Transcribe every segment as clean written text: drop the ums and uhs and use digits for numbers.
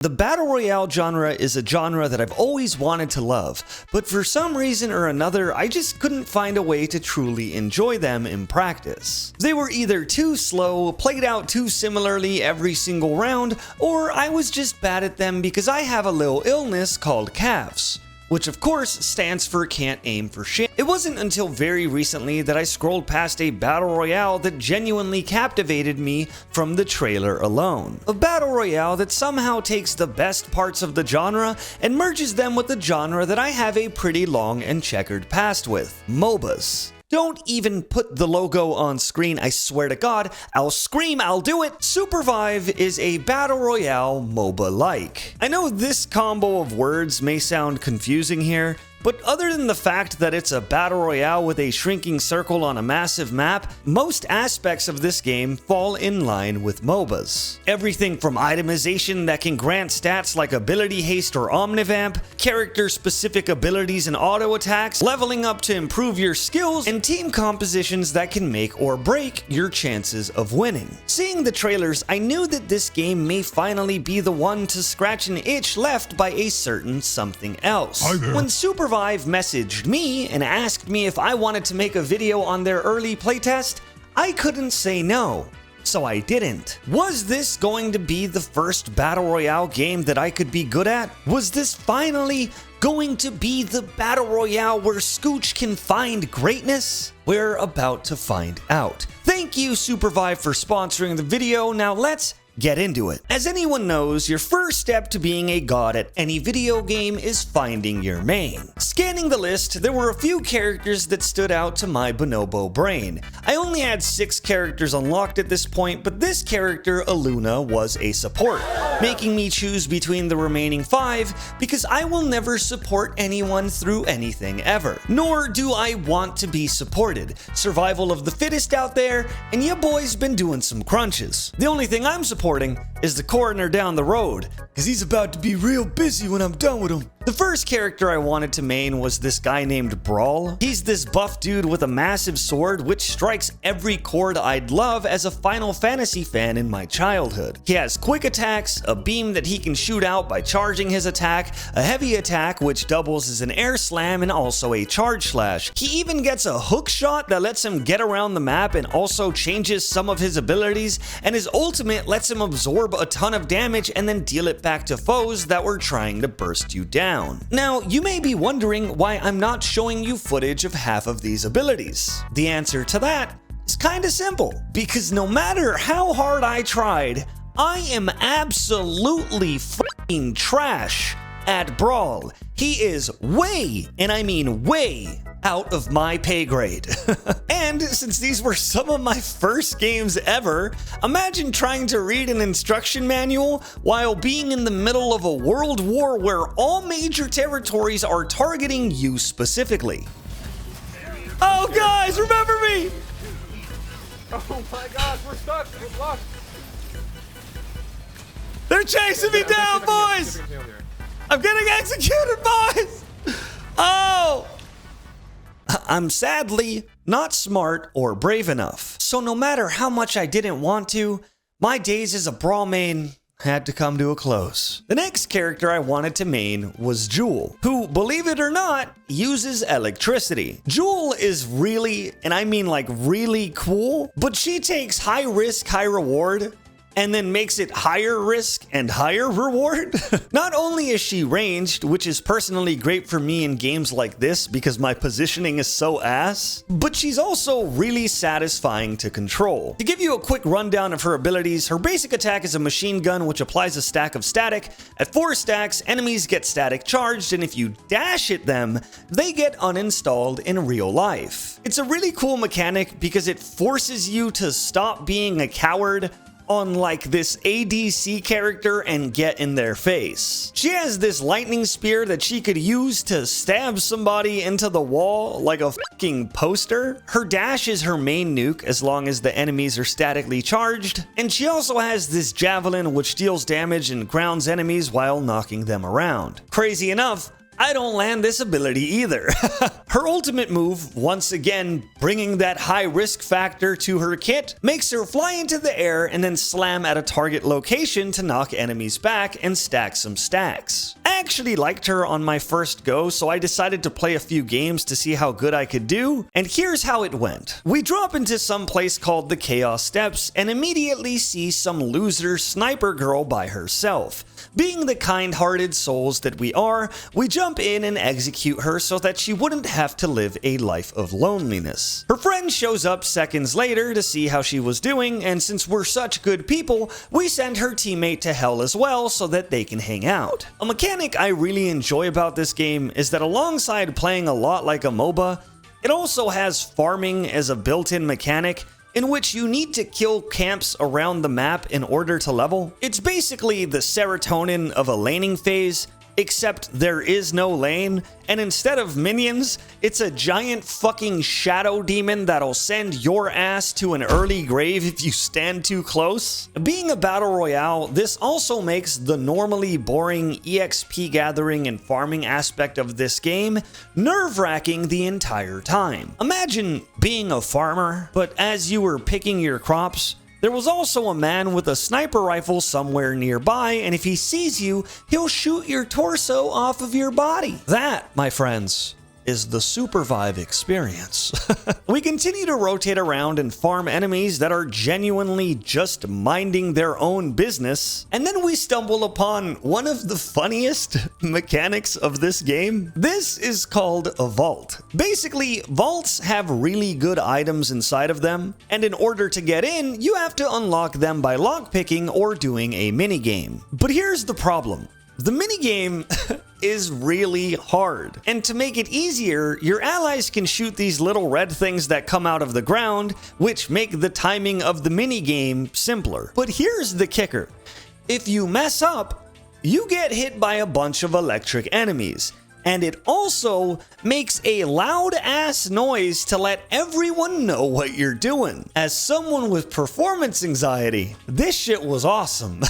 The Battle Royale genre is a genre that I've always wanted to love, but for some reason or another, I just couldn't find a way to truly enjoy them in practice. They were either too slow, played out too similarly every single round, or I was just bad at them because I have a little illness called calves, which of course stands for can't aim for shit. It wasn't until very recently that I scrolled past a battle royale that genuinely captivated me from the trailer alone. A battle royale that somehow takes the best parts of the genre and merges them with the genre that I have a pretty long and checkered past with, MOBAs. Don't even put the logo on screen, I swear to God, I'll scream, I'll do it! Supervive is a battle royale MOBA-like. I know this combo of words may sound confusing here, but other than the fact that it's a battle royale with a shrinking circle on a massive map, most aspects of this game fall in line with MOBAs. Everything from itemization that can grant stats like ability haste or omnivamp, character-specific abilities and auto attacks, leveling up to improve your skills, and team compositions that can make or break your chances of winning. Seeing the trailers, I knew that this game may finally be the one to scratch an itch left by a certain something else. When Supervive messaged me and asked me if I wanted to make a video on their early playtest, I couldn't say no, so I didn't. Was this going to be the first battle royale game that I could be good at? Was this finally going to be the battle royale where Scooch can find greatness? We're about to find out. Thank you, Supervive, for sponsoring the video. Now let's get into it. As anyone knows, your first step to being a god at any video game is finding your main. Scanning the list, there were a few characters that stood out to my bonobo brain. I only had 6 characters unlocked at this point, but this character, Aluna, was a support, making me choose between the remaining 5 because I will never support anyone through anything ever. Nor do I want to be supported. Survival of the fittest out there, and ya boy's been doing some crunches. The only thing I'm supporting is the coroner down the road, because he's about to be real busy when I'm done with him. The first character I wanted to main was this guy named Brawl. He's this buff dude with a massive sword which strikes every chord I'd love as a Final Fantasy fan in my childhood. He has quick attacks, a beam that he can shoot out by charging his attack, a heavy attack which doubles as an air slam, and also a charge slash. He even gets a hook shot that lets him get around the map and also changes some of his abilities, and his ultimate lets him absorb a ton of damage and then deal it back to foes that were trying to burst you down. Now, you may be wondering why I'm not showing you footage of half of these abilities. The answer to that is kinda simple, because no matter how hard I tried, I am absolutely f***ing trash at Brawl. He is way, and I mean way, out of my pay grade. And since these were some of my first games ever, imagine trying to read an instruction manual while being in the middle of a world war where all major territories are targeting you specifically. Oh guys, remember me! Oh my gosh, we're stuck! We're blocked! They're chasing me down, boys! I'm getting executed, boys! Oh! I'm sadly not smart or brave enough. So no matter how much I didn't want to, my days as a Brawl main had to come to a close. The next character I wanted to main was Jewel, who, believe it or not, uses electricity. Jewel is really, and I mean like really cool, but she takes high risk, high reward, and then makes it higher risk and higher reward. Not only is she ranged, which is personally great for me in games like this because my positioning is so ass, but she's also really satisfying to control. To give you a quick rundown of her abilities, her basic attack is a machine gun which applies a stack of static. At 4 stacks, enemies get static charged, and if you dash at them, they get uninstalled in real life. It's a really cool mechanic because it forces you to stop being a coward on like this ADC character and get in their face. She has this lightning spear that she could use to stab somebody into the wall like a fucking poster. Her dash is her main nuke as long as the enemies are statically charged, and she also has this javelin which deals damage and grounds enemies while knocking them around. Crazy enough, I don't land this ability either. Her ultimate move, once again bringing that high risk factor to her kit, makes her fly into the air and then slam at a target location to knock enemies back and stack some stacks. I actually liked her on my first go, so I decided to play a few games to see how good I could do, and here's how it went. We drop into some place called the Chaos Steps and immediately see some loser sniper girl by herself. Being the kind-hearted souls that we are, we jump in and execute her so that she wouldn't have to live a life of loneliness. Her friend shows up seconds later to see how she was doing, and since we're such good people, we send her teammate to hell as well so that they can hang out. A mechanic I really enjoy about this game is that alongside playing a lot like a MOBA, it also has farming as a built-in mechanic, in which you need to kill camps around the map in order to level. It's basically the serotonin of a laning phase, except there is no lane, and instead of minions, it's a giant fucking shadow demon that'll send your ass to an early grave if you stand too close. Being a battle royale, this also makes the normally boring EXP gathering and farming aspect of this game nerve-wracking the entire time. Imagine being a farmer, but as you were picking your crops, there was also a man with a sniper rifle somewhere nearby, and if he sees you, he'll shoot your torso off of your body. That, my friends, is the Supervive experience. We continue to rotate around and farm enemies that are genuinely just minding their own business, and then we stumble upon one of the funniest mechanics of this game. This is called a vault. Basically, vaults have really good items inside of them, and in order to get in, you have to unlock them by lockpicking or doing a minigame. But here's the problem. The minigame is really hard, and to make it easier, your allies can shoot these little red things that come out of the ground, which make the timing of the minigame simpler. But here's the kicker. If you mess up, you get hit by a bunch of electric enemies, and it also makes a loud ass noise to let everyone know what you're doing. As someone with performance anxiety, this shit was awesome.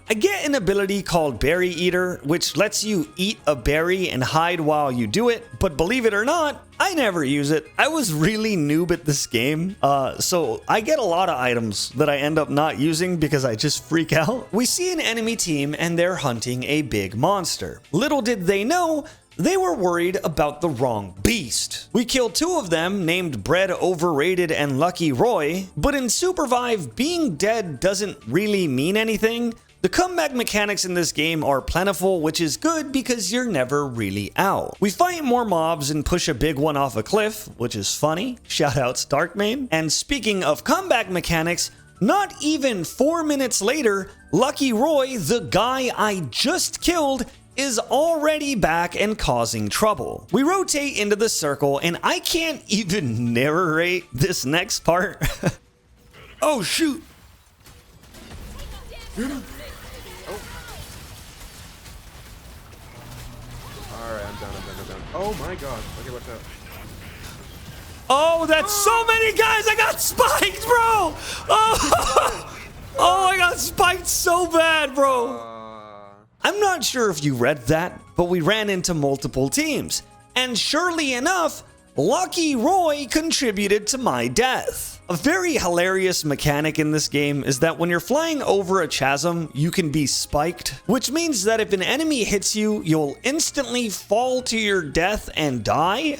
I get an ability called Berry Eater, which lets you eat a berry and hide while you do it, but believe it or not, I never use it. I was really noob at this game, so I get a lot of items that I end up not using because I just freak out. We see an enemy team and they're hunting a big monster. Little did they know, they were worried about the wrong beast. We killed two of them, named Bread Overrated and Lucky Roy, but in Supervive, being dead doesn't really mean anything. The comeback mechanics in this game are plentiful, which is good because you're never really out. We fight more mobs and push a big one off a cliff, which is funny. Shoutouts Darkmane. And speaking of comeback mechanics, not even 4 minutes later, Lucky Roy, the guy I just killed, is already back and causing trouble. We rotate into the circle, and I can't even narrate this next part. Oh shoot! Alright, I'm done. Oh my gosh. Okay, watch out. Oh, that's so many guys! I got spiked, bro! Oh, oh, I got spiked so bad, bro! I'm not sure if you read that, but we ran into multiple teams. And surely enough, Lucky Roy contributed to my death. A very hilarious mechanic in this game is that when you're flying over a chasm, you can be spiked, which means that if an enemy hits you, you'll instantly fall to your death and die.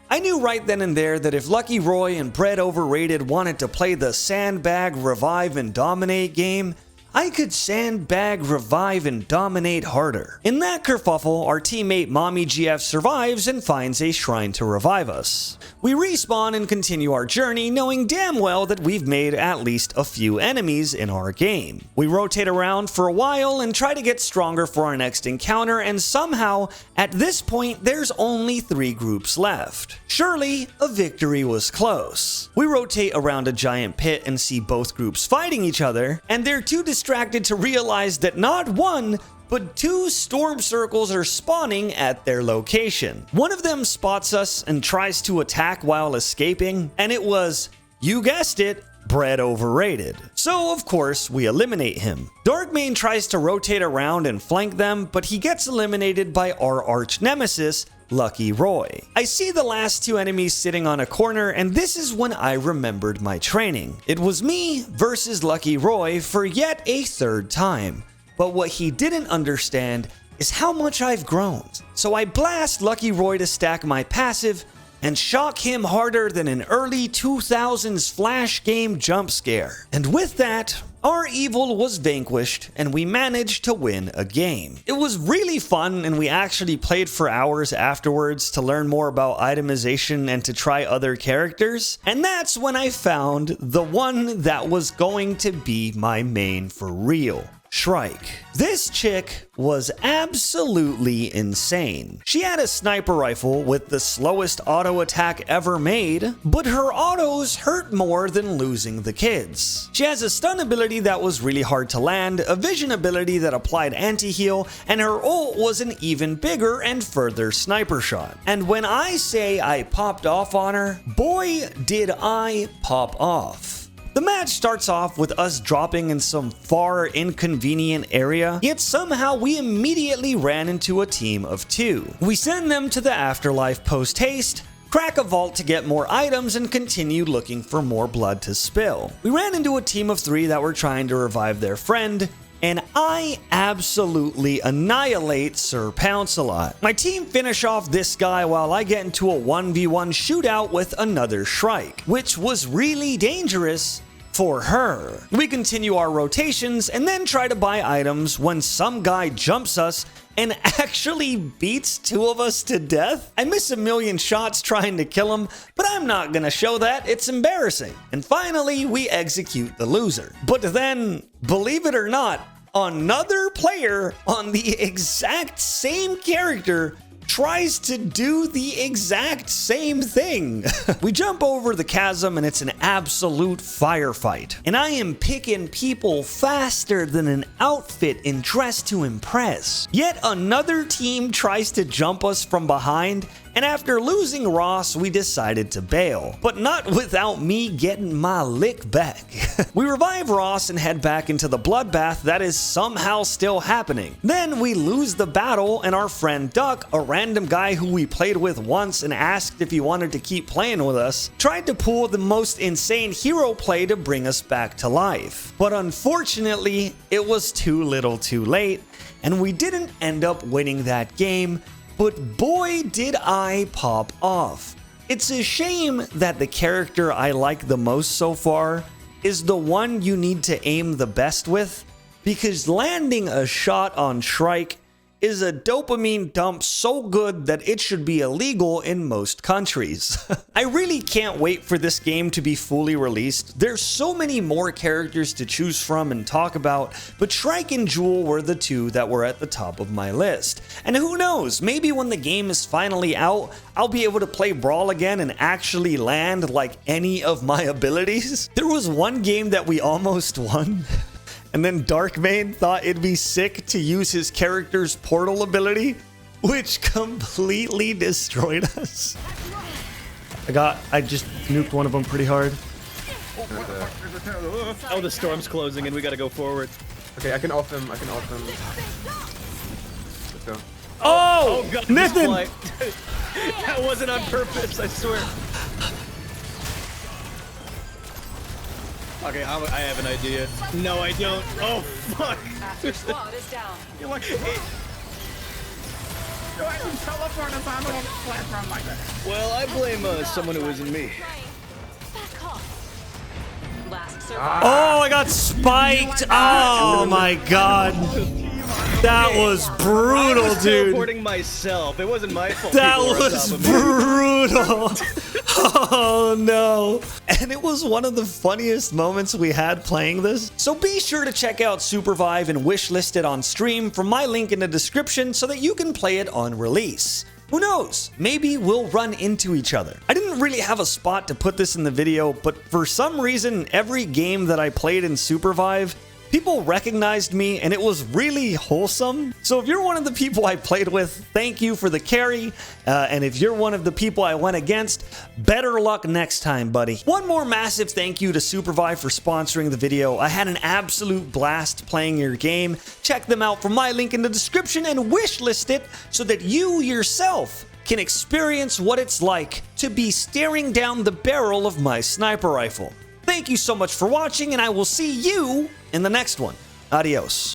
I knew right then and there that if Lucky Roy and Bread Overrated wanted to play the sandbag, revive, and dominate game, I could sandbag, revive, and dominate harder. In that kerfuffle, our teammate Mommy GF survives and finds a shrine to revive us. We respawn and continue our journey, knowing damn well that we've made at least a few enemies in our game. We rotate around for a while and try to get stronger for our next encounter, and somehow, at this point, there's only 3 groups left. Surely, a victory was close. We rotate around a giant pit and see both groups fighting each other, and they're too distracted to realize that not one, but 2 storm circles are spawning at their location. One of them spots us and tries to attack while escaping, and it was, you guessed it, bread overrated. So of course we eliminate him. Darkmane tries to rotate around and flank them, but he gets eliminated by our arch nemesis, Lucky Roy. I see the last two enemies sitting on a corner, and this is when I remembered my training. It was me versus Lucky Roy for yet a third time. But what he didn't understand is how much I've grown. So I blast Lucky Roy to stack my passive and shock him harder than an early 2000s flash game jump scare. And with that, our evil was vanquished and we managed to win a game. It was really fun, and we actually played for hours afterwards to learn more about itemization and to try other characters. And that's when I found the one that was going to be my main for real. Shrike. This chick was absolutely insane. She had a sniper rifle with the slowest auto attack ever made, but her autos hurt more than losing the kids. She has a stun ability that was really hard to land, a vision ability that applied anti-heal, and her ult was an even bigger and further sniper shot. And when I say I popped off on her, boy did I pop off. The match starts off with us dropping in some far inconvenient area, yet somehow we immediately ran into a team of two. We send them to the afterlife post-haste, crack a vault to get more items, and continue looking for more blood to spill. We ran into a team of three that were trying to revive their friend, and I absolutely annihilate Sir Pounce-a-Lot. My team finish off this guy while I get into a 1v1 shootout with another Shrike, which was really dangerous for her. We continue our rotations and then try to buy items when some guy jumps us and actually beats two of us to death. I miss a million shots trying to kill him, but I'm not gonna show that, it's embarrassing. And finally, we execute the loser. But then, believe it or not, another player on the exact same character tries to do the exact same thing. We jump over the chasm and it's an absolute firefight. And I am picking people faster than an outfit in Dress to Impress. Yet another team tries to jump us from behind, and after losing Ross, we decided to bail. But not without me getting my lick back. We revive Ross and head back into the bloodbath that is somehow still happening. Then we lose the battle, and our friend Duck, a random guy who we played with once and asked if he wanted to keep playing with us, tried to pull the most insane hero play to bring us back to life. But unfortunately, it was too little too late, and we didn't end up winning that game. But boy did I pop off. It's a shame that the character I like the most so far is the one you need to aim the best with, because landing a shot on Shrike is a dopamine dump so good that it should be illegal in most countries. I really can't wait for this game to be fully released. There's so many more characters to choose from and talk about, but Shrike and Jewel were the two that were at the top of my list. And who knows, maybe when the game is finally out, I'll be able to play Brawl again and actually land like any of my abilities. There was one game that we almost won. And then Darkmane thought it'd be sick to use his character's portal ability, which completely destroyed us. I just nuked one of them pretty hard. Oh, the storm's closing and we gotta go forward. Okay, I can off him. Let's go. Oh, God, Nathan! That wasn't on purpose, I swear. Okay, I have an idea. No, I don't. Oh, fuck. Half your squad is down. You're like, well, I blame someone who isn't me. Back off. Last survivor. Oh, I got spiked. Oh my god. That was brutal, I was dude. teleporting myself. It wasn't my fault. That people were on was top of me. brutal. Oh no. And it was one of the funniest moments we had playing this. So be sure to check out Supervive and wishlist it on stream from my link in the description so that you can play it on release. Who knows? Maybe we'll run into each other. I didn't really have a spot to put this in the video, but for some reason, every game that I played in Supervive, People recognized me and it was really wholesome. So if you're one of the people I played with, thank you for the carry. And if you're one of the people I went against, better luck next time, buddy. One more massive thank you to Supervi for sponsoring the video. I had an absolute blast playing your game. Check them out from my link in the description and wishlist it so that you yourself can experience what it's like to be staring down the barrel of my sniper rifle. Thank you so much for watching, and I will see you in the next one. Adios.